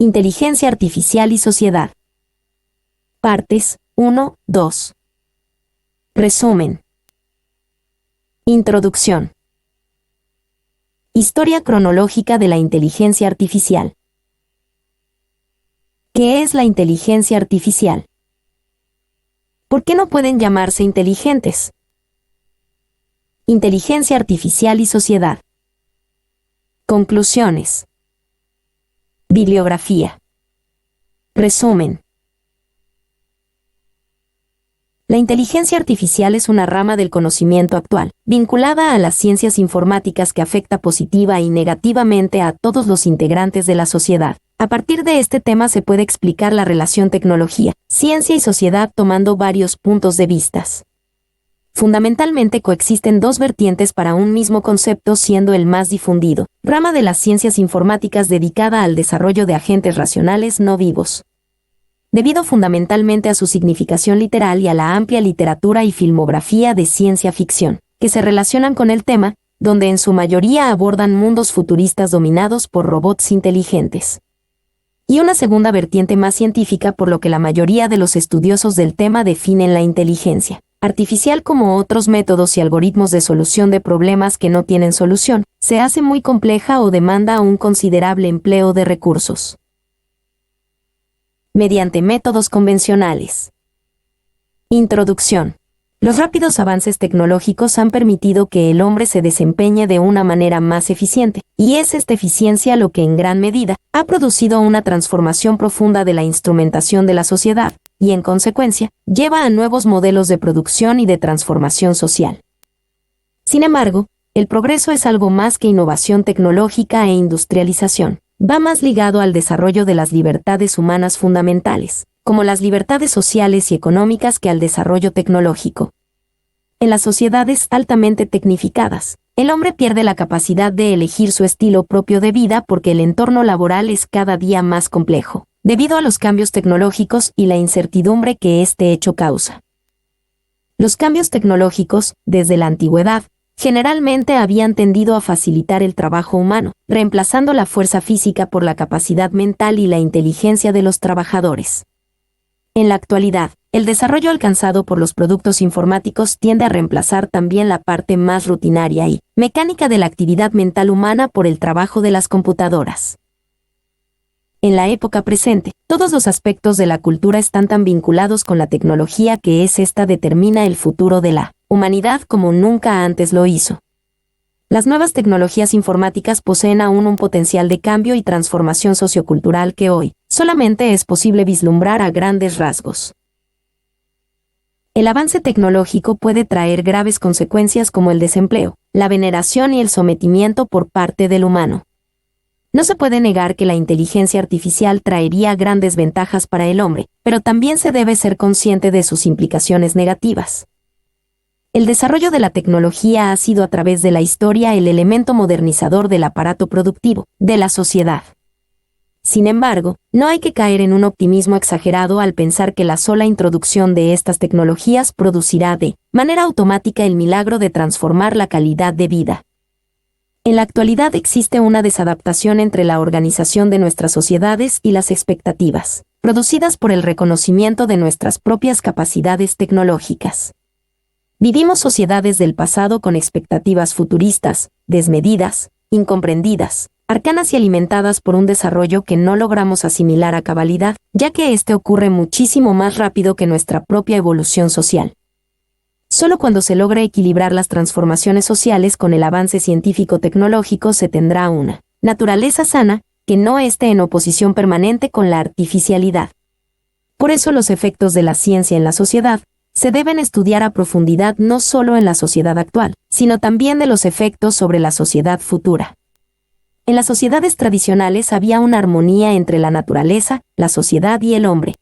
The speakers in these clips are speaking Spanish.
Inteligencia artificial y sociedad. Partes 1, 2. Resumen. Introducción. Historia cronológica de la inteligencia artificial. ¿Qué es la inteligencia artificial? ¿Por qué no pueden llamarse inteligentes? Inteligencia artificial y sociedad. Conclusiones. Bibliografía. Resumen. La inteligencia artificial es una rama del conocimiento actual, vinculada a las ciencias informáticas que afecta positiva y negativamente a todos los integrantes de la sociedad. A partir de este tema se puede explicar la relación tecnología, ciencia y sociedad tomando varios puntos de vista. Fundamentalmente coexisten dos vertientes para un mismo concepto, siendo el más difundido, rama de las ciencias informáticas dedicada al desarrollo de agentes racionales no vivos. Debido fundamentalmente a su significación literal y a la amplia literatura y filmografía de ciencia ficción, que se relacionan con el tema, donde en su mayoría abordan mundos futuristas dominados por robots inteligentes. Y una segunda vertiente más científica, por lo que la mayoría de los estudiosos del tema definen la inteligencia artificial como otros métodos y algoritmos de solución de problemas que no tienen solución, se hace muy compleja o demanda un considerable empleo de recursos. Mediante métodos convencionales. Introducción. Los rápidos avances tecnológicos han permitido que el hombre se desempeñe de una manera más eficiente, y es esta eficiencia lo que en gran medida ha producido una transformación profunda de la instrumentación de la sociedad, y en consecuencia, lleva a nuevos modelos de producción y de transformación social. Sin embargo, el progreso es algo más que innovación tecnológica e industrialización. Va más ligado al desarrollo de las libertades humanas fundamentales, como las libertades sociales y económicas, que al desarrollo tecnológico. En las sociedades altamente tecnificadas, el hombre pierde la capacidad de elegir su estilo propio de vida porque el entorno laboral es cada día más complejo, debido a los cambios tecnológicos y la incertidumbre que este hecho causa. Los cambios tecnológicos, desde la antigüedad, generalmente habían tendido a facilitar el trabajo humano, reemplazando la fuerza física por la capacidad mental y la inteligencia de los trabajadores. En la actualidad, el desarrollo alcanzado por los productos informáticos tiende a reemplazar también la parte más rutinaria y mecánica de la actividad mental humana por el trabajo de las computadoras. En la época presente, todos los aspectos de la cultura están tan vinculados con la tecnología que esta determina el futuro de la humanidad como nunca antes lo hizo. Las nuevas tecnologías informáticas poseen aún un potencial de cambio y transformación sociocultural que hoy solamente es posible vislumbrar a grandes rasgos. El avance tecnológico puede traer graves consecuencias como el desempleo, la veneración y el sometimiento por parte del humano. No se puede negar que la inteligencia artificial traería grandes ventajas para el hombre, pero también se debe ser consciente de sus implicaciones negativas. El desarrollo de la tecnología ha sido a través de la historia el elemento modernizador del aparato productivo, de la sociedad. Sin embargo, no hay que caer en un optimismo exagerado al pensar que la sola introducción de estas tecnologías producirá de manera automática el milagro de transformar la calidad de vida. En la actualidad existe una desadaptación entre la organización de nuestras sociedades y las expectativas, producidas por el reconocimiento de nuestras propias capacidades tecnológicas. Vivimos sociedades del pasado con expectativas futuristas, desmedidas, incomprendidas, arcanas y alimentadas por un desarrollo que no logramos asimilar a cabalidad, ya que este ocurre muchísimo más rápido que nuestra propia evolución social. Solo cuando se logre equilibrar las transformaciones sociales con el avance científico-tecnológico se tendrá una naturaleza sana, que no esté en oposición permanente con la artificialidad. Por eso los efectos de la ciencia en la sociedad se deben estudiar a profundidad no solo en la sociedad actual, sino también de los efectos sobre la sociedad futura. En las sociedades tradicionales había una armonía entre la naturaleza, la sociedad y el hombre.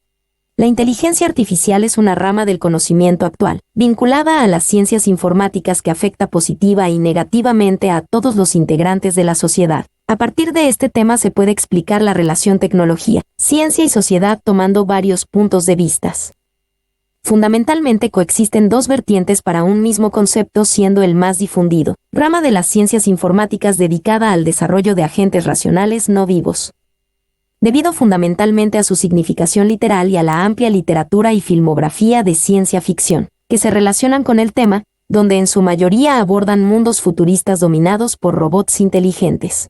La inteligencia artificial es una rama del conocimiento actual, vinculada a las ciencias informáticas que afecta positiva y negativamente a todos los integrantes de la sociedad. A partir de este tema se puede explicar la relación tecnología, ciencia y sociedad tomando varios puntos de vista. Fundamentalmente coexisten dos vertientes para un mismo concepto, siendo el más difundido, rama de las ciencias informáticas dedicada al desarrollo de agentes racionales no vivos. debido fundamentalmente a su significación literal y a la amplia literatura y filmografía de ciencia ficción, que se relacionan con el tema, donde en su mayoría abordan mundos futuristas dominados por robots inteligentes.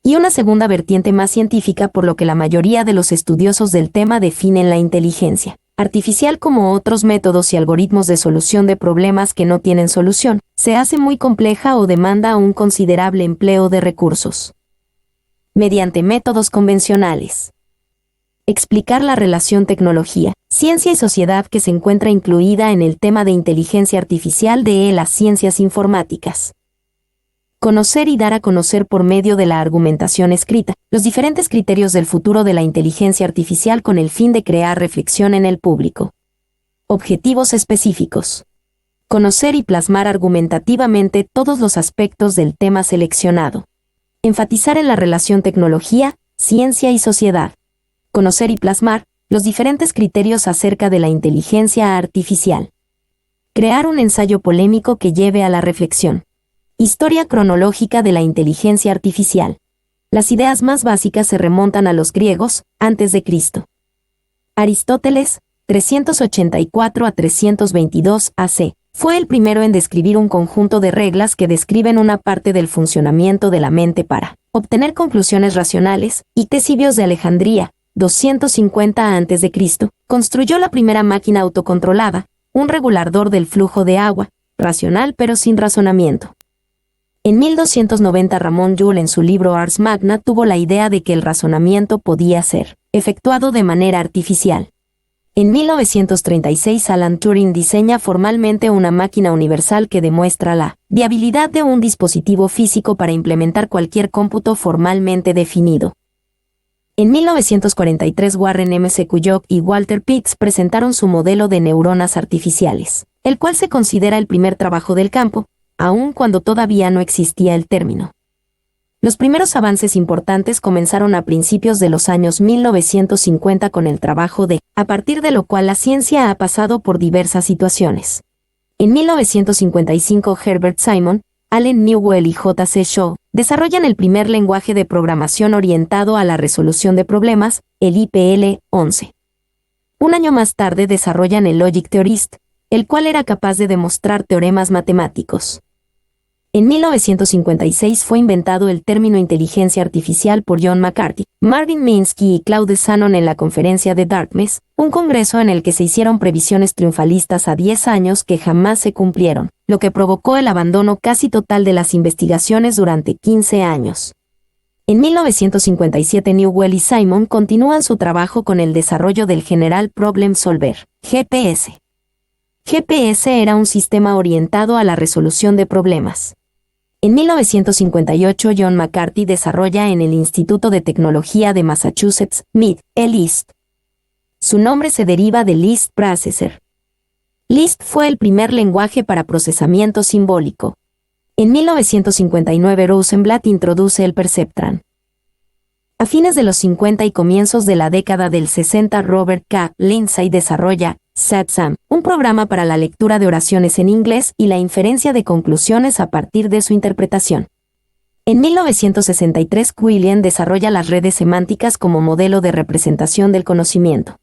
Y una segunda vertiente más científica, por lo que la mayoría de los estudiosos del tema definen la inteligencia artificial como otros métodos y algoritmos de solución de problemas que no tienen solución, se hace muy compleja o demanda un considerable empleo de recursos. Mediante métodos convencionales. Explicar la relación tecnología, ciencia y sociedad que se encuentra incluida en el tema de inteligencia artificial de las ciencias informáticas. Conocer y dar a conocer por medio de la argumentación escrita los diferentes criterios del futuro de la inteligencia artificial con el fin de crear reflexión en el público. Objetivos específicos. Conocer y plasmar argumentativamente todos los aspectos del tema seleccionado. Enfatizar en la relación tecnología, ciencia y sociedad. Conocer y plasmar los diferentes criterios acerca de la inteligencia artificial. Crear un ensayo polémico que lleve a la reflexión. Historia cronológica de la inteligencia artificial. Las ideas más básicas se remontan a los griegos, antes de Cristo. Aristóteles, 384 a 322 AC, fue el primero en describir un conjunto de reglas que describen una parte del funcionamiento de la mente para obtener conclusiones racionales, y Ctesibios de Alejandría, 250 a.C., construyó la primera máquina autocontrolada, un regulador del flujo de agua, racional pero sin razonamiento. En 1290 Ramón Llull en su libro Ars Magna tuvo la idea de que el razonamiento podía ser efectuado de manera artificial. En 1936 Alan Turing diseña formalmente una máquina universal que demuestra la viabilidad de un dispositivo físico para implementar cualquier cómputo formalmente definido. En 1943 Warren M. Cuyock y Walter Pitts presentaron su modelo de neuronas artificiales, el cual se considera el primer trabajo del campo, aun cuando todavía no existía el término. Los primeros avances importantes comenzaron a principios de los años 1950 con el trabajo a partir de lo cual la ciencia ha pasado por diversas situaciones. En 1955 Herbert Simon, Allen Newell y J. C. Shaw desarrollan el primer lenguaje de programación orientado a la resolución de problemas, el IPL-11. Un año más tarde desarrollan el Logic Theorist, el cual era capaz de demostrar teoremas matemáticos. En 1956 fue inventado el término inteligencia artificial por John McCarthy, Marvin Minsky y Claude Shannon en la conferencia de Dartmouth, un congreso en el que se hicieron previsiones triunfalistas a 10 años que jamás se cumplieron, lo que provocó el abandono casi total de las investigaciones durante 15 años. En 1957 Newell y Simon continúan su trabajo con el desarrollo del General Problem Solver, GPS. GPS era un sistema orientado a la resolución de problemas. En 1958 John McCarthy desarrolla en el Instituto de Tecnología de Massachusetts, MIT, el LISP. Su nombre se deriva de Lisp Processor. Lisp fue el primer lenguaje para procesamiento simbólico. En 1959 Rosenblatt introduce el Perceptran. A fines de los 50 y comienzos de la década del 60 Robert K. Lindsay desarrolla SatSam, un programa para la lectura de oraciones en inglés y la inferencia de conclusiones a partir de su interpretación. En 1963 Quillian desarrolla las redes semánticas como modelo de representación del conocimiento.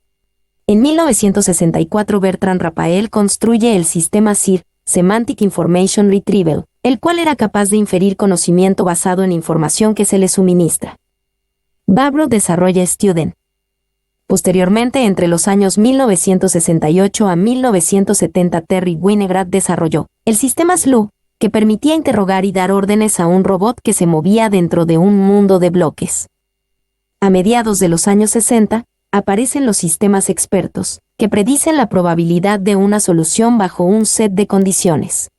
En 1964 Bertrand Raphael construye el sistema SIR, Semantic Information Retrieval, el cual era capaz de inferir conocimiento basado en información que se le suministra. Babro desarrolla Student. Posteriormente, entre los años 1968 a 1970, Terry Winograd desarrolló el sistema SLU, que permitía interrogar y dar órdenes a un robot que se movía dentro de un mundo de bloques. A mediados de los años 60, aparecen los sistemas expertos, que predicen la probabilidad de una solución bajo un set de condiciones.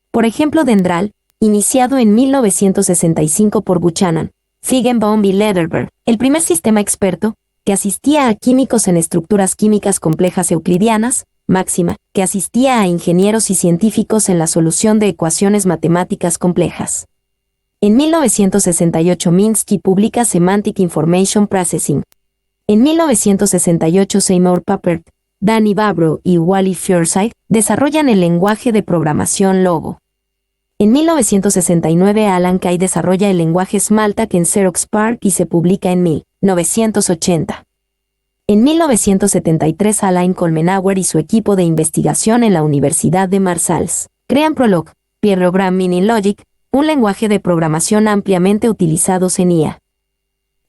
Por ejemplo, Dendral, iniciado en 1965 por Buchanan, Feigenbaum y Lederberg, el primer sistema experto, que asistía a químicos en estructuras químicas complejas euclidianas, Máxima, que asistía a ingenieros y científicos en la solución de ecuaciones matemáticas complejas. En 1968 Minsky publica Semantic Information Processing. En 1968 Seymour Papert, Danny Babro y Wally Forsythe desarrollan el lenguaje de programación Logo. En 1969 Alan Kay desarrolla el lenguaje Smalltalk en Xerox PARC y se publica en 1980. En 1973 Alain Kolmenauer y su equipo de investigación en la Universidad de Marsalles crean Prolog, Program Meaning Logic, un lenguaje de programación ampliamente utilizado en IA.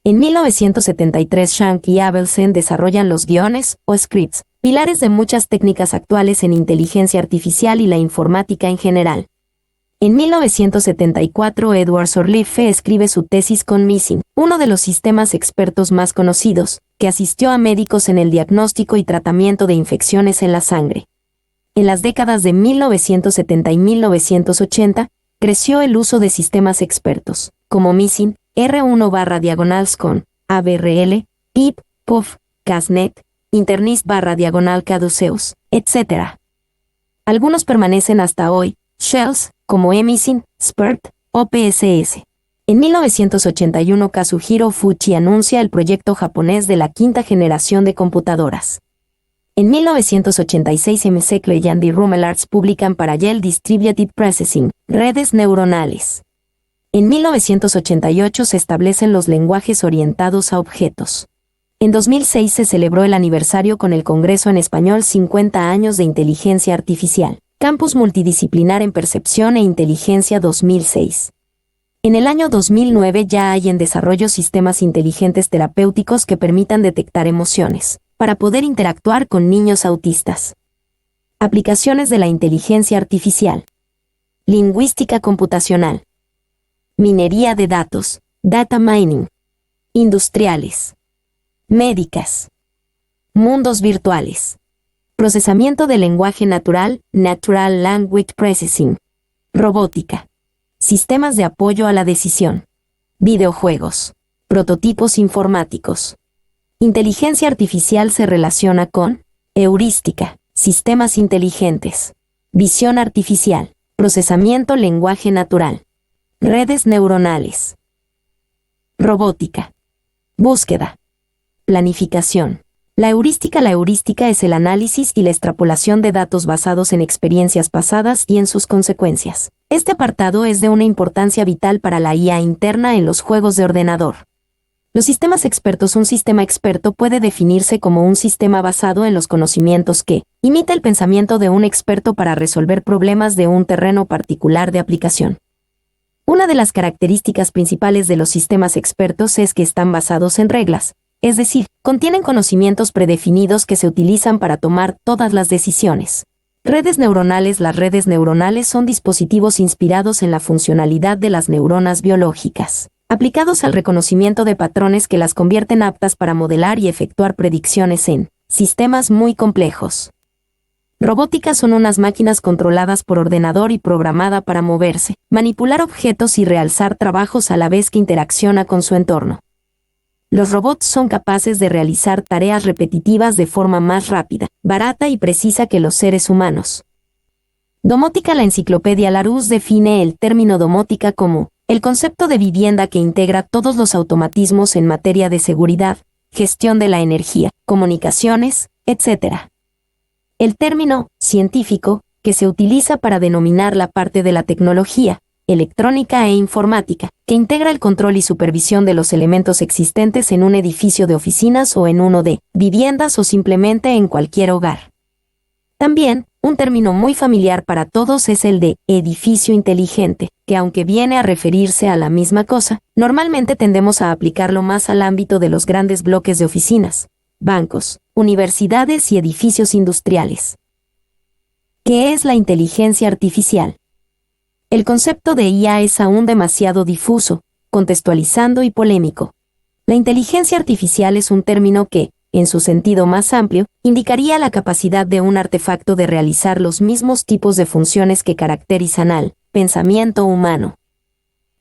En 1973 Shank y Abelsen desarrollan los guiones, o scripts, pilares de muchas técnicas actuales en inteligencia artificial y la informática en general. En 1974 Edward Sorliffe escribe su tesis con Missing, uno de los sistemas expertos más conocidos, que asistió a médicos en el diagnóstico y tratamiento de infecciones en la sangre. En las décadas de 1970 y 1980, creció el uso de sistemas expertos, como Missing, R1/SCON, ABRL, PIP, PUF, CASNet, Internist/Caduceus, etc. Algunos permanecen hasta hoy, shells, como eMissing, SPERT, o PSS. En 1981 Kazuhiro Fuchi anuncia el proyecto japonés de la quinta generación de computadoras. En 1986 M. Sekle y Andy Rumelards publican para Yale Distributed Processing, redes neuronales. En 1988 se establecen los lenguajes orientados a objetos. En 2006 se celebró el aniversario con el Congreso en Español 50 años de inteligencia artificial, Campus Multidisciplinar en Percepción e Inteligencia 2006. En el año 2009 ya hay en desarrollo sistemas inteligentes terapéuticos que permitan detectar emociones, para poder interactuar con niños autistas. Aplicaciones de la inteligencia artificial. Lingüística computacional. Minería de datos, data mining. Industriales. Médicas. Mundos virtuales. Procesamiento del lenguaje natural, Natural Language Processing. Robótica. Sistemas de apoyo a la decisión. Videojuegos. Prototipos informáticos. Inteligencia artificial se relaciona con heurística, sistemas inteligentes. Visión artificial, procesamiento lenguaje natural. Redes neuronales. Robótica. Búsqueda. Planificación. La heurística es el análisis y la extrapolación de datos basados en experiencias pasadas y en sus consecuencias. Este apartado es de una importancia vital para la IA interna en los juegos de ordenador. Los sistemas expertos. Un sistema experto puede definirse como un sistema basado en los conocimientos que imita el pensamiento de un experto para resolver problemas de un terreno particular de aplicación. Una de las características principales de los sistemas expertos es que están basados en reglas, es decir, contienen conocimientos predefinidos que se utilizan para tomar todas las decisiones. Redes neuronales. Las redes neuronales son dispositivos inspirados en la funcionalidad de las neuronas biológicas, aplicados al reconocimiento de patrones que las convierten aptas para modelar y efectuar predicciones en sistemas muy complejos. Robótica. Son unas máquinas controladas por ordenador y programada para moverse, manipular objetos y realizar trabajos a la vez que interacciona con su entorno. Los robots son capaces de realizar tareas repetitivas de forma más rápida, barata y precisa que los seres humanos. Domótica. La enciclopedia Larousse define el término domótica como el concepto de vivienda que integra todos los automatismos en materia de seguridad, gestión de la energía, comunicaciones, etc. El término científico, que se utiliza para denominar la parte de la tecnología, electrónica e informática, que integra el control y supervisión de los elementos existentes en un edificio de oficinas o en uno de viviendas o simplemente en cualquier hogar. También, un término muy familiar para todos es el de edificio inteligente, que aunque viene a referirse a la misma cosa, normalmente tendemos a aplicarlo más al ámbito de los grandes bloques de oficinas, bancos, universidades y edificios industriales. ¿Qué es la inteligencia artificial? El concepto de IA es aún demasiado difuso, contextualizando y polémico. La inteligencia artificial es un término que, en su sentido más amplio, indicaría la capacidad de un artefacto de realizar los mismos tipos de funciones que caracterizan al pensamiento humano.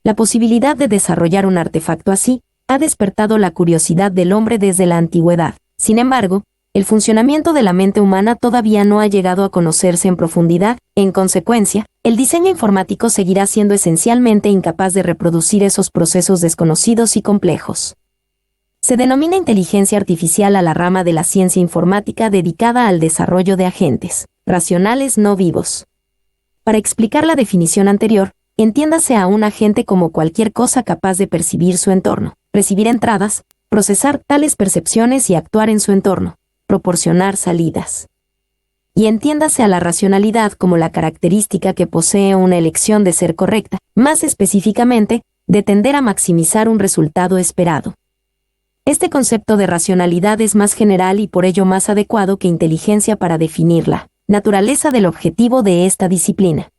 La posibilidad de desarrollar un artefacto así ha despertado la curiosidad del hombre desde la antigüedad. Sin embargo, el funcionamiento de la mente humana todavía no ha llegado a conocerse en profundidad. En consecuencia, el diseño informático seguirá siendo esencialmente incapaz de reproducir esos procesos desconocidos y complejos. Se denomina inteligencia artificial a la rama de la ciencia informática dedicada al desarrollo de agentes racionales no vivos. Para explicar la definición anterior, entiéndase a un agente como cualquier cosa capaz de percibir su entorno, recibir entradas, procesar tales percepciones y actuar en su entorno, proporcionar salidas. Y entiéndase a la racionalidad como la característica que posee una elección de ser correcta, más específicamente, de tender a maximizar un resultado esperado. Este concepto de racionalidad es más general y por ello más adecuado que inteligencia para definir la naturaleza del objetivo de esta disciplina.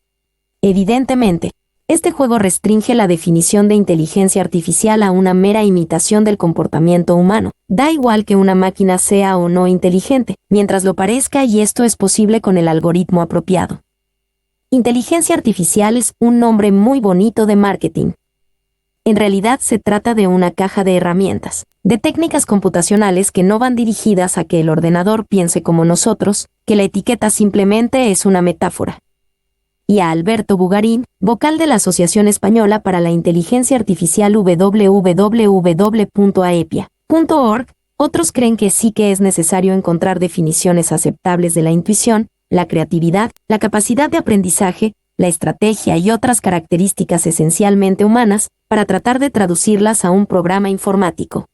Evidentemente, este juego restringe la definición de inteligencia artificial a una mera imitación del comportamiento humano. Da igual que una máquina sea o no inteligente, mientras lo parezca, y esto es posible con el algoritmo apropiado. Inteligencia artificial es un nombre muy bonito de marketing. En realidad se trata de una caja de herramientas, de técnicas computacionales que no van dirigidas a que el ordenador piense como nosotros, que la etiqueta simplemente es una metáfora. Y a Alberto Bugarín, vocal de la Asociación Española para la Inteligencia Artificial www.aepia.org, otros creen que sí que es necesario encontrar definiciones aceptables de la intuición, la creatividad, la capacidad de aprendizaje, la estrategia y otras características esencialmente humanas, para tratar de traducirlas a un programa informático.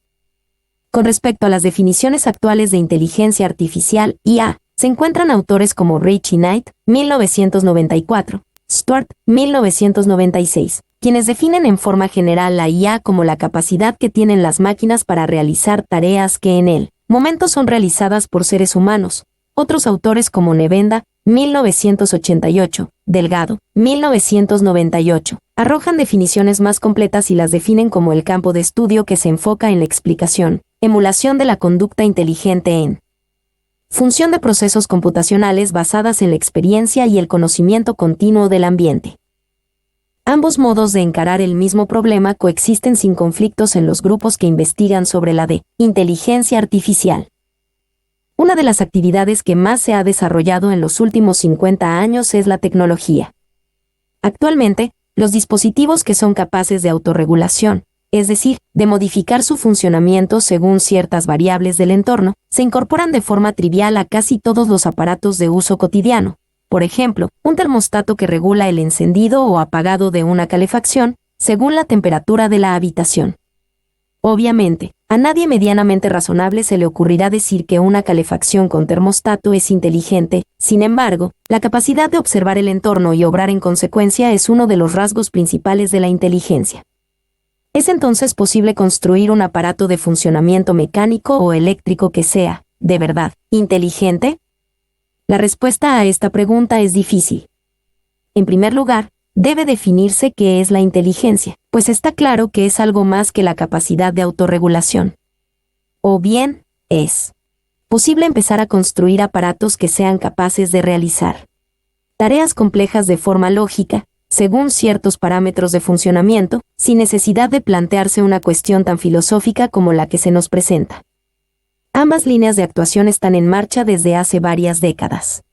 Con respecto a las definiciones actuales de inteligencia artificial, IA, se encuentran autores como Richie Knight, 1994, Stuart, 1996, quienes definen en forma general la IA como la capacidad que tienen las máquinas para realizar tareas que en el momento son realizadas por seres humanos. Otros autores como Nevenda, 1988, Delgado, 1998, arrojan definiciones más completas y las definen como el campo de estudio que se enfoca en la explicación, emulación de la conducta inteligente en función de procesos computacionales basadas en la experiencia y el conocimiento continuo del ambiente. Ambos modos de encarar el mismo problema coexisten sin conflictos en los grupos que investigan sobre la inteligencia artificial. Una de las actividades que más se ha desarrollado en los últimos 50 años es la tecnología. Actualmente, los dispositivos que son capaces de autorregulación, es decir, de modificar su funcionamiento según ciertas variables del entorno, se incorporan de forma trivial a casi todos los aparatos de uso cotidiano. Por ejemplo, un termostato que regula el encendido o apagado de una calefacción, según la temperatura de la habitación. Obviamente, a nadie medianamente razonable se le ocurrirá decir que una calefacción con termostato es inteligente. Sin embargo, la capacidad de observar el entorno y obrar en consecuencia es uno de los rasgos principales de la inteligencia. ¿Es entonces posible construir un aparato de funcionamiento mecánico o eléctrico que sea, de verdad, inteligente? La respuesta a esta pregunta es difícil. En primer lugar, debe definirse qué es la inteligencia, pues está claro que es algo más que la capacidad de autorregulación. O bien, es posible empezar a construir aparatos que sean capaces de realizar tareas complejas de forma lógica, según ciertos parámetros de funcionamiento, sin necesidad de plantearse una cuestión tan filosófica como la que se nos presenta. Ambas líneas de actuación están en marcha desde hace varias décadas.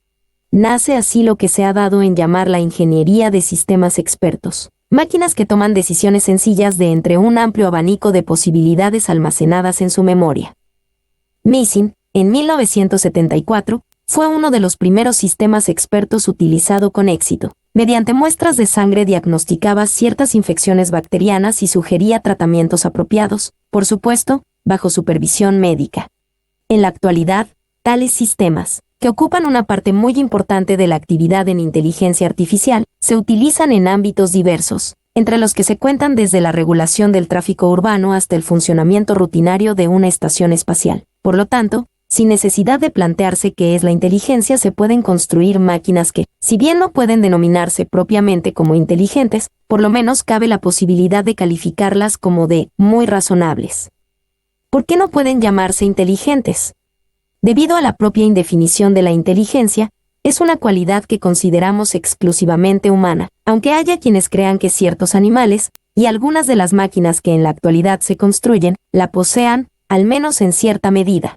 Nace así lo que se ha dado en llamar la ingeniería de sistemas expertos, máquinas que toman decisiones sencillas de entre un amplio abanico de posibilidades almacenadas en su memoria. Missing, en 1974, fue uno de los primeros sistemas expertos utilizado con éxito. Mediante muestras de sangre diagnosticaba ciertas infecciones bacterianas y sugería tratamientos apropiados, por supuesto, bajo supervisión médica. En la actualidad, tales sistemas, que ocupan una parte muy importante de la actividad en inteligencia artificial, se utilizan en ámbitos diversos, entre los que se cuentan desde la regulación del tráfico urbano hasta el funcionamiento rutinario de una estación espacial. Por lo tanto, sin necesidad de plantearse qué es la inteligencia, se pueden construir máquinas que, si bien no pueden denominarse propiamente como inteligentes, por lo menos cabe la posibilidad de calificarlas como de muy razonables. ¿Por qué no pueden llamarse inteligentes? Debido a la propia indefinición de la inteligencia, es una cualidad que consideramos exclusivamente humana, aunque haya quienes crean que ciertos animales, y algunas de las máquinas que en la actualidad se construyen, la posean, al menos en cierta medida.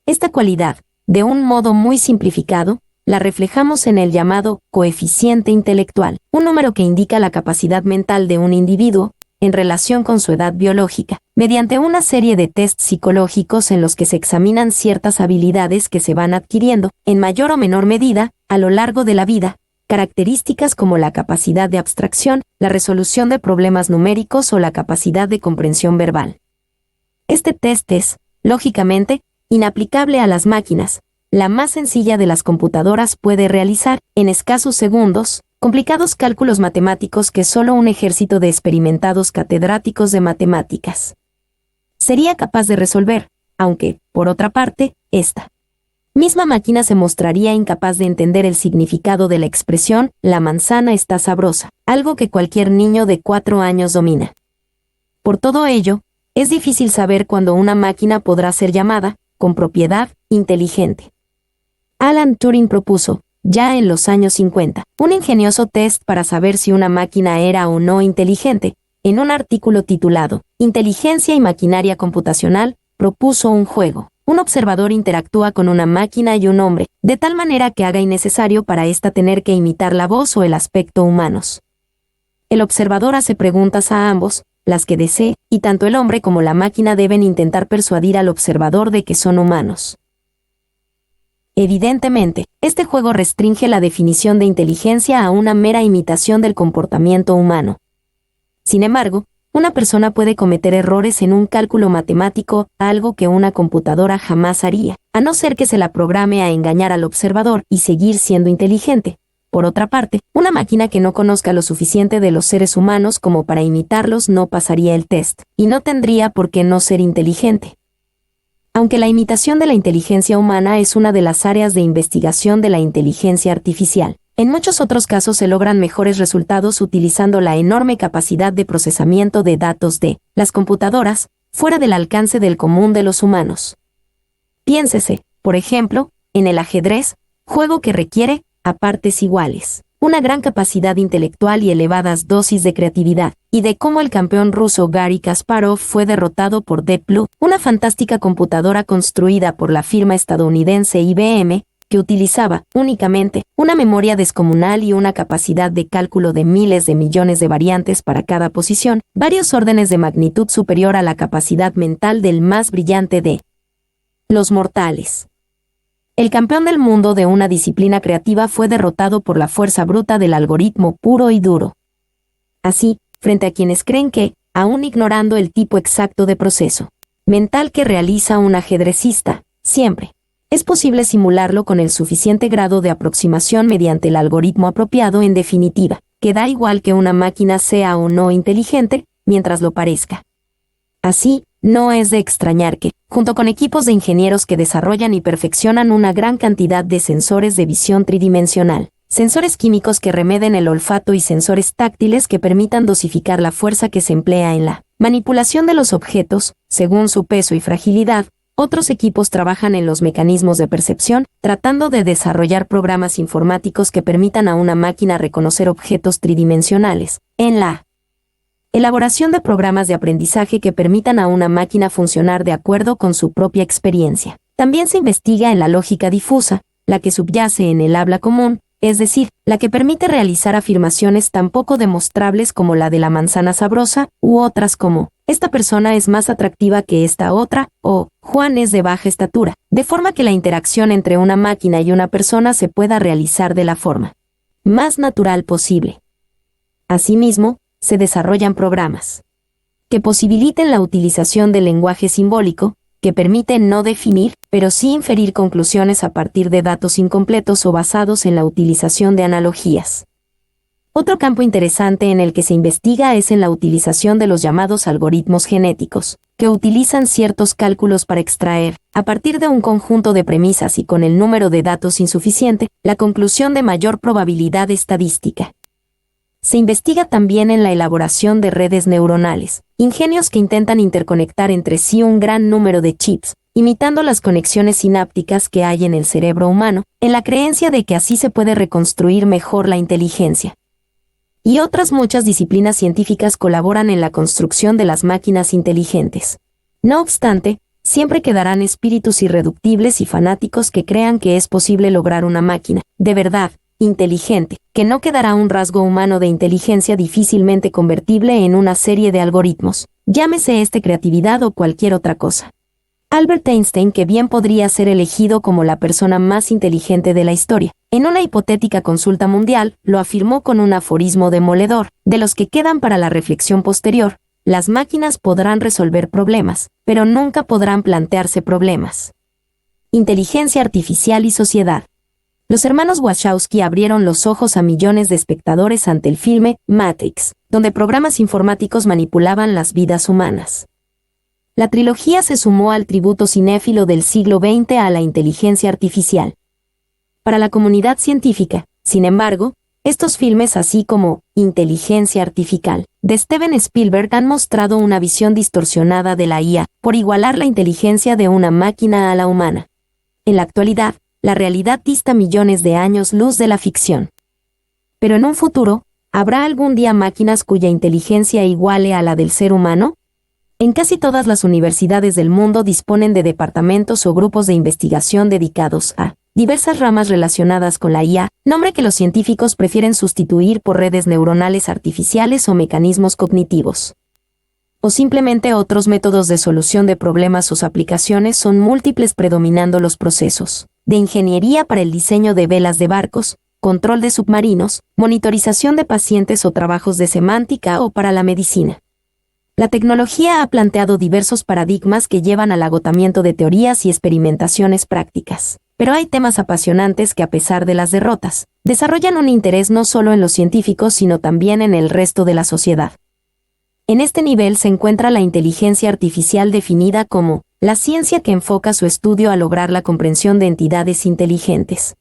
Esta cualidad, de un modo muy simplificado, la reflejamos en el llamado coeficiente intelectual, un número que indica la capacidad mental de un individuo, en relación con su edad biológica, mediante una serie de tests psicológicos en los que se examinan ciertas habilidades que se van adquiriendo, en mayor o menor medida, a lo largo de la vida, características como la capacidad de abstracción, la resolución de problemas numéricos o la capacidad de comprensión verbal. Este test es, lógicamente, inaplicable a las máquinas. La más sencilla de las computadoras puede realizar, en escasos segundos, complicados cálculos matemáticos que solo un ejército de experimentados catedráticos de matemáticas sería capaz de resolver, aunque, por otra parte, esta misma máquina se mostraría incapaz de entender el significado de la expresión «la manzana está sabrosa», algo que cualquier niño de 4 años domina. Por todo ello, es difícil saber cuándo una máquina podrá ser llamada, con propiedad, inteligente. Alan Turing propuso, ya en los años 50, un ingenioso test para saber si una máquina era o no inteligente. En un artículo titulado «Inteligencia y maquinaria computacional», propuso un juego. Un observador interactúa con una máquina y un hombre, de tal manera que haga innecesario para ésta tener que imitar la voz o el aspecto humanos. El observador hace preguntas a ambos, las que desee, y tanto el hombre como la máquina deben intentar persuadir al observador de que son humanos. Evidentemente, este juego restringe la definición de inteligencia a una mera imitación del comportamiento humano. Sin embargo, una persona puede cometer errores en un cálculo matemático, algo que una computadora jamás haría, a no ser que se la programe a engañar al observador y seguir siendo inteligente. Por otra parte, una máquina que no conozca lo suficiente de los seres humanos como para imitarlos no pasaría el test, y no tendría por qué no ser inteligente. Aunque la imitación de la inteligencia humana es una de las áreas de investigación de la inteligencia artificial, en muchos otros casos se logran mejores resultados utilizando la enorme capacidad de procesamiento de datos de las computadoras, fuera del alcance del común de los humanos. Piénsese, por ejemplo, en el ajedrez, juego que requiere, a partes iguales, una gran capacidad intelectual y elevadas dosis de creatividad, y de cómo el campeón ruso Garry Kasparov fue derrotado por Deep Blue, una fantástica computadora construida por la firma estadounidense IBM, que utilizaba, únicamente, una memoria descomunal y una capacidad de cálculo de miles de millones de variantes para cada posición, varios órdenes de magnitud superior a la capacidad mental del más brillante de los mortales. El campeón del mundo de una disciplina creativa fue derrotado por la fuerza bruta del algoritmo puro y duro. Así, frente a quienes creen que, aún ignorando el tipo exacto de proceso mental que realiza un ajedrecista, siempre es posible simularlo con el suficiente grado de aproximación mediante el algoritmo apropiado. En definitiva, que da igual que una máquina sea o no inteligente, mientras lo parezca. Así, no es de extrañar que, junto con equipos de ingenieros que desarrollan y perfeccionan una gran cantidad de sensores de visión tridimensional, sensores químicos que remeden el olfato y sensores táctiles que permitan dosificar la fuerza que se emplea en la manipulación de los objetos, según su peso y fragilidad, otros equipos trabajan en los mecanismos de percepción, tratando de desarrollar programas informáticos que permitan a una máquina reconocer objetos tridimensionales, en la elaboración de programas de aprendizaje que permitan a una máquina funcionar de acuerdo con su propia experiencia. También se investiga en la lógica difusa, la que subyace en el habla común, es decir, la que permite realizar afirmaciones tan poco demostrables como la de la manzana sabrosa, u otras como «esta persona es más atractiva que esta otra» o «Juan es de baja estatura», de forma que la interacción entre una máquina y una persona se pueda realizar de la forma más natural posible. Asimismo, se desarrollan programas que posibiliten la utilización del lenguaje simbólico, que permite no definir, pero sí inferir conclusiones a partir de datos incompletos o basados en la utilización de analogías. Otro campo interesante en el que se investiga es en la utilización de los llamados algoritmos genéticos, que utilizan ciertos cálculos para extraer, a partir de un conjunto de premisas y con el número de datos insuficiente, la conclusión de mayor probabilidad estadística. Se investiga también en la elaboración de redes neuronales, ingenios que intentan interconectar entre sí un gran número de chips, imitando las conexiones sinápticas que hay en el cerebro humano, en la creencia de que así se puede reconstruir mejor la inteligencia. Y otras muchas disciplinas científicas colaboran en la construcción de las máquinas inteligentes. No obstante, siempre quedarán espíritus irreductibles y fanáticos que crean que es posible lograr una máquina, de verdad, inteligente, que no quedará un rasgo humano de inteligencia difícilmente convertible en una serie de algoritmos, llámese creatividad o cualquier otra cosa. Albert Einstein, que bien podría ser elegido como la persona más inteligente de la historia, en una hipotética consulta mundial, lo afirmó con un aforismo demoledor, de los que quedan para la reflexión posterior: las máquinas podrán resolver problemas, pero nunca podrán plantearse problemas. Inteligencia artificial y sociedad. Los hermanos Wachowski abrieron los ojos a millones de espectadores ante el filme Matrix, donde programas informáticos manipulaban las vidas humanas. La trilogía se sumó al tributo cinéfilo del siglo XX a la inteligencia artificial. Para la comunidad científica, sin embargo, estos filmes, así como Inteligencia Artificial, de Steven Spielberg, han mostrado una visión distorsionada de la IA, por igualar la inteligencia de una máquina a la humana. En la actualidad, la realidad dista millones de años luz de la ficción. Pero en un futuro, ¿habrá algún día máquinas cuya inteligencia iguale a la del ser humano? En casi todas las universidades del mundo disponen de departamentos o grupos de investigación dedicados a diversas ramas relacionadas con la IA, nombre que los científicos prefieren sustituir por redes neuronales artificiales o mecanismos cognitivos. O simplemente otros métodos de solución de problemas. Sus aplicaciones son múltiples, predominando los procesos de ingeniería para el diseño de velas de barcos, control de submarinos, monitorización de pacientes o trabajos de semántica o para la medicina. La tecnología ha planteado diversos paradigmas que llevan al agotamiento de teorías y experimentaciones prácticas. Pero hay temas apasionantes que, a pesar de las derrotas, desarrollan un interés no solo en los científicos sino también en el resto de la sociedad. En este nivel se encuentra la inteligencia artificial, definida como la ciencia que enfoca su estudio a lograr la comprensión de entidades inteligentes.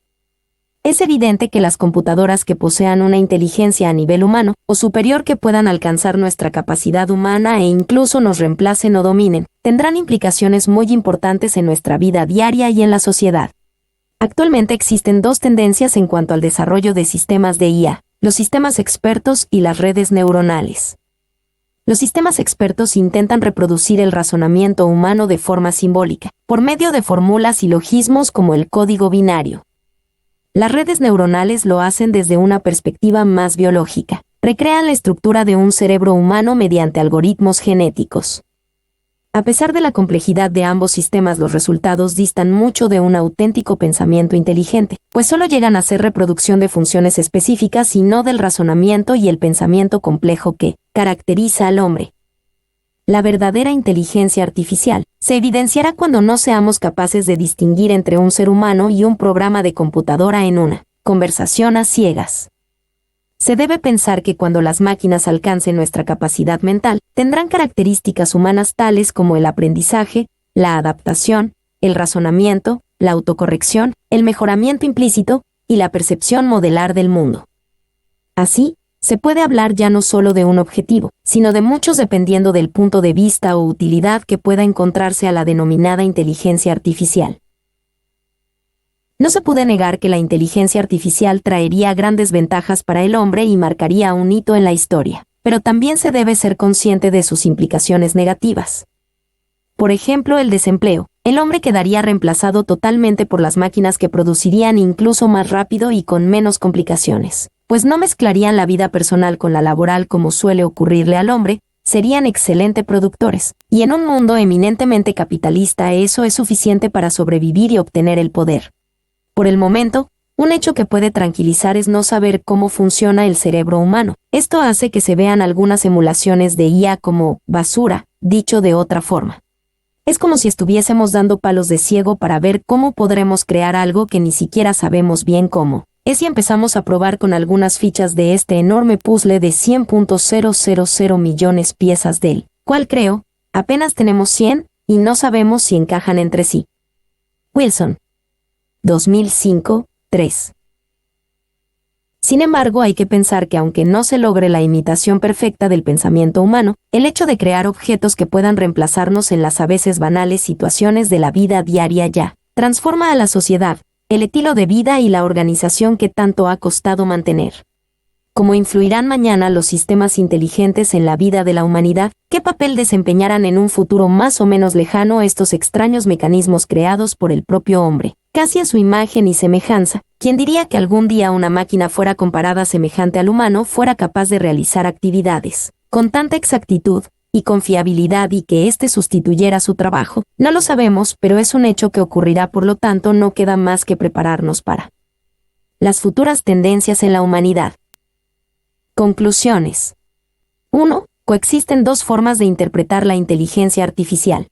Es evidente que las computadoras que posean una inteligencia a nivel humano o superior, que puedan alcanzar nuestra capacidad humana e incluso nos reemplacen o dominen, tendrán implicaciones muy importantes en nuestra vida diaria y en la sociedad. Actualmente existen dos tendencias en cuanto al desarrollo de sistemas de IA: los sistemas expertos y las redes neuronales. Los sistemas expertos intentan reproducir el razonamiento humano de forma simbólica, por medio de fórmulas y logismos como el código binario. Las redes neuronales lo hacen desde una perspectiva más biológica. Recrean la estructura de un cerebro humano mediante algoritmos genéticos. A pesar de la complejidad de ambos sistemas, los resultados distan mucho de un auténtico pensamiento inteligente, pues solo llegan a ser reproducción de funciones específicas y no del razonamiento y el pensamiento complejo que caracteriza al hombre. La verdadera inteligencia artificial se evidenciará cuando no seamos capaces de distinguir entre un ser humano y un programa de computadora en una conversación a ciegas. Se debe pensar que cuando las máquinas alcancen nuestra capacidad mental, tendrán características humanas tales como el aprendizaje, la adaptación, el razonamiento, la autocorrección, el mejoramiento implícito y la percepción modelar del mundo. Así, se puede hablar ya no solo de un objetivo, sino de muchos, dependiendo del punto de vista o utilidad que pueda encontrarse a la denominada inteligencia artificial. No se puede negar que la inteligencia artificial traería grandes ventajas para el hombre y marcaría un hito en la historia, pero también se debe ser consciente de sus implicaciones negativas. Por ejemplo, el desempleo. El hombre quedaría reemplazado totalmente por las máquinas, que producirían incluso más rápido y con menos complicaciones, pues no mezclarían la vida personal con la laboral como suele ocurrirle al hombre. Serían excelentes productores, y en un mundo eminentemente capitalista eso es suficiente para sobrevivir y obtener el poder. Por el momento, un hecho que puede tranquilizar es no saber cómo funciona el cerebro humano. Esto hace que se vean algunas emulaciones de IA como basura, dicho de otra forma. Es como si estuviésemos dando palos de ciego para ver cómo podremos crear algo que ni siquiera sabemos bien cómo. Es si empezamos a probar con algunas fichas de este enorme puzzle de 100.000 millones piezas del cual, creo, apenas tenemos 100 y no sabemos si encajan entre sí. Wilson. 2005, 3. Sin embargo, hay que pensar que aunque no se logre la imitación perfecta del pensamiento humano, el hecho de crear objetos que puedan reemplazarnos en las a veces banales situaciones de la vida diaria ya transforma a la sociedad, el estilo de vida y la organización que tanto ha costado mantener. ¿Cómo influirán mañana los sistemas inteligentes en la vida de la humanidad? ¿Qué papel desempeñarán en un futuro más o menos lejano estos extraños mecanismos creados por el propio hombre, casi a su imagen y semejanza? ¿Quién diría que algún día una máquina fuera comparada semejante al humano fuera capaz de realizar actividades con tanta exactitud, y confiabilidad y que éste sustituyera su trabajo? No lo sabemos, pero es un hecho que ocurrirá, por lo tanto no queda más que prepararnos para las futuras tendencias en la humanidad. Conclusiones. 1. Coexisten dos formas de interpretar la inteligencia artificial.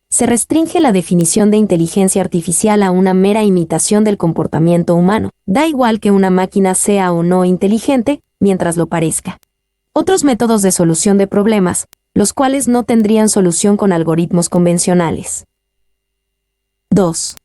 Se restringe la definición de inteligencia artificial a una mera imitación del comportamiento humano. Da igual que una máquina sea o no inteligente, mientras lo parezca. Otros métodos de solución de problemas, los cuales no tendrían solución con algoritmos convencionales. 2.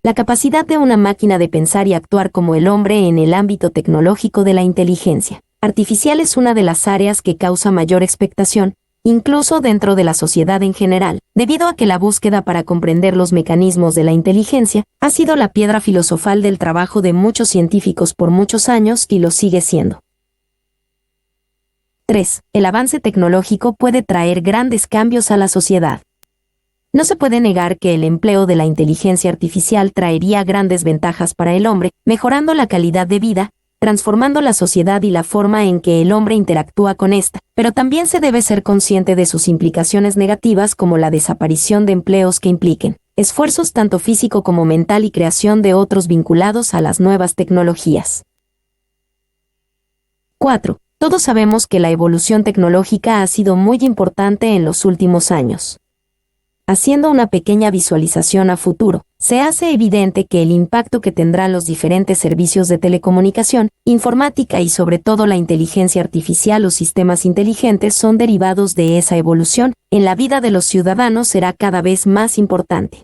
La capacidad de una máquina de pensar y actuar como el hombre en el ámbito tecnológico de la inteligencia artificial es una de las áreas que causa mayor expectación, incluso dentro de la sociedad en general, debido a que la búsqueda para comprender los mecanismos de la inteligencia ha sido la piedra filosofal del trabajo de muchos científicos por muchos años y lo sigue siendo. 3. El avance tecnológico puede traer grandes cambios a la sociedad. No se puede negar que el empleo de la inteligencia artificial traería grandes ventajas para el hombre, mejorando la calidad de vida, transformando la sociedad y la forma en que el hombre interactúa con esta, pero también se debe ser consciente de sus implicaciones negativas, como la desaparición de empleos que impliquen esfuerzos tanto físico como mental y creación de otros vinculados a las nuevas tecnologías. 4. Todos sabemos que la evolución tecnológica ha sido muy importante en los últimos años. Haciendo una pequeña visualización a futuro, se hace evidente que el impacto que tendrán los diferentes servicios de telecomunicación, informática y sobre todo la inteligencia artificial o sistemas inteligentes son derivados de esa evolución, en la vida de los ciudadanos será cada vez más importante.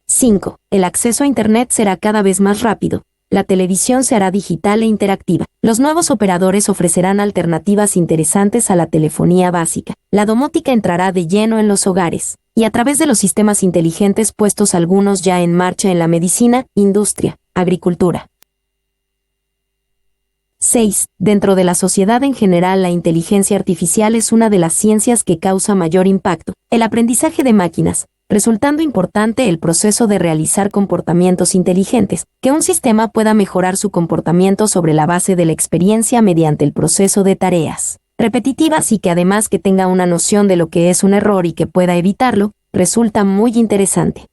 5. El acceso a Internet será cada vez más rápido. La televisión se hará digital e interactiva. Los nuevos operadores ofrecerán alternativas interesantes a la telefonía básica. La domótica entrará de lleno en los hogares, y a través de los sistemas inteligentes puestos algunos ya en marcha en la medicina, industria, agricultura. 6. Dentro de la sociedad en general, la inteligencia artificial es una de las ciencias que causa mayor impacto. El aprendizaje de máquinas, resultando importante el proceso de realizar comportamientos inteligentes, que un sistema pueda mejorar su comportamiento sobre la base de la experiencia mediante el proceso de tareas repetitivas y que además que tenga una noción de lo que es un error y que pueda evitarlo, resulta muy interesante.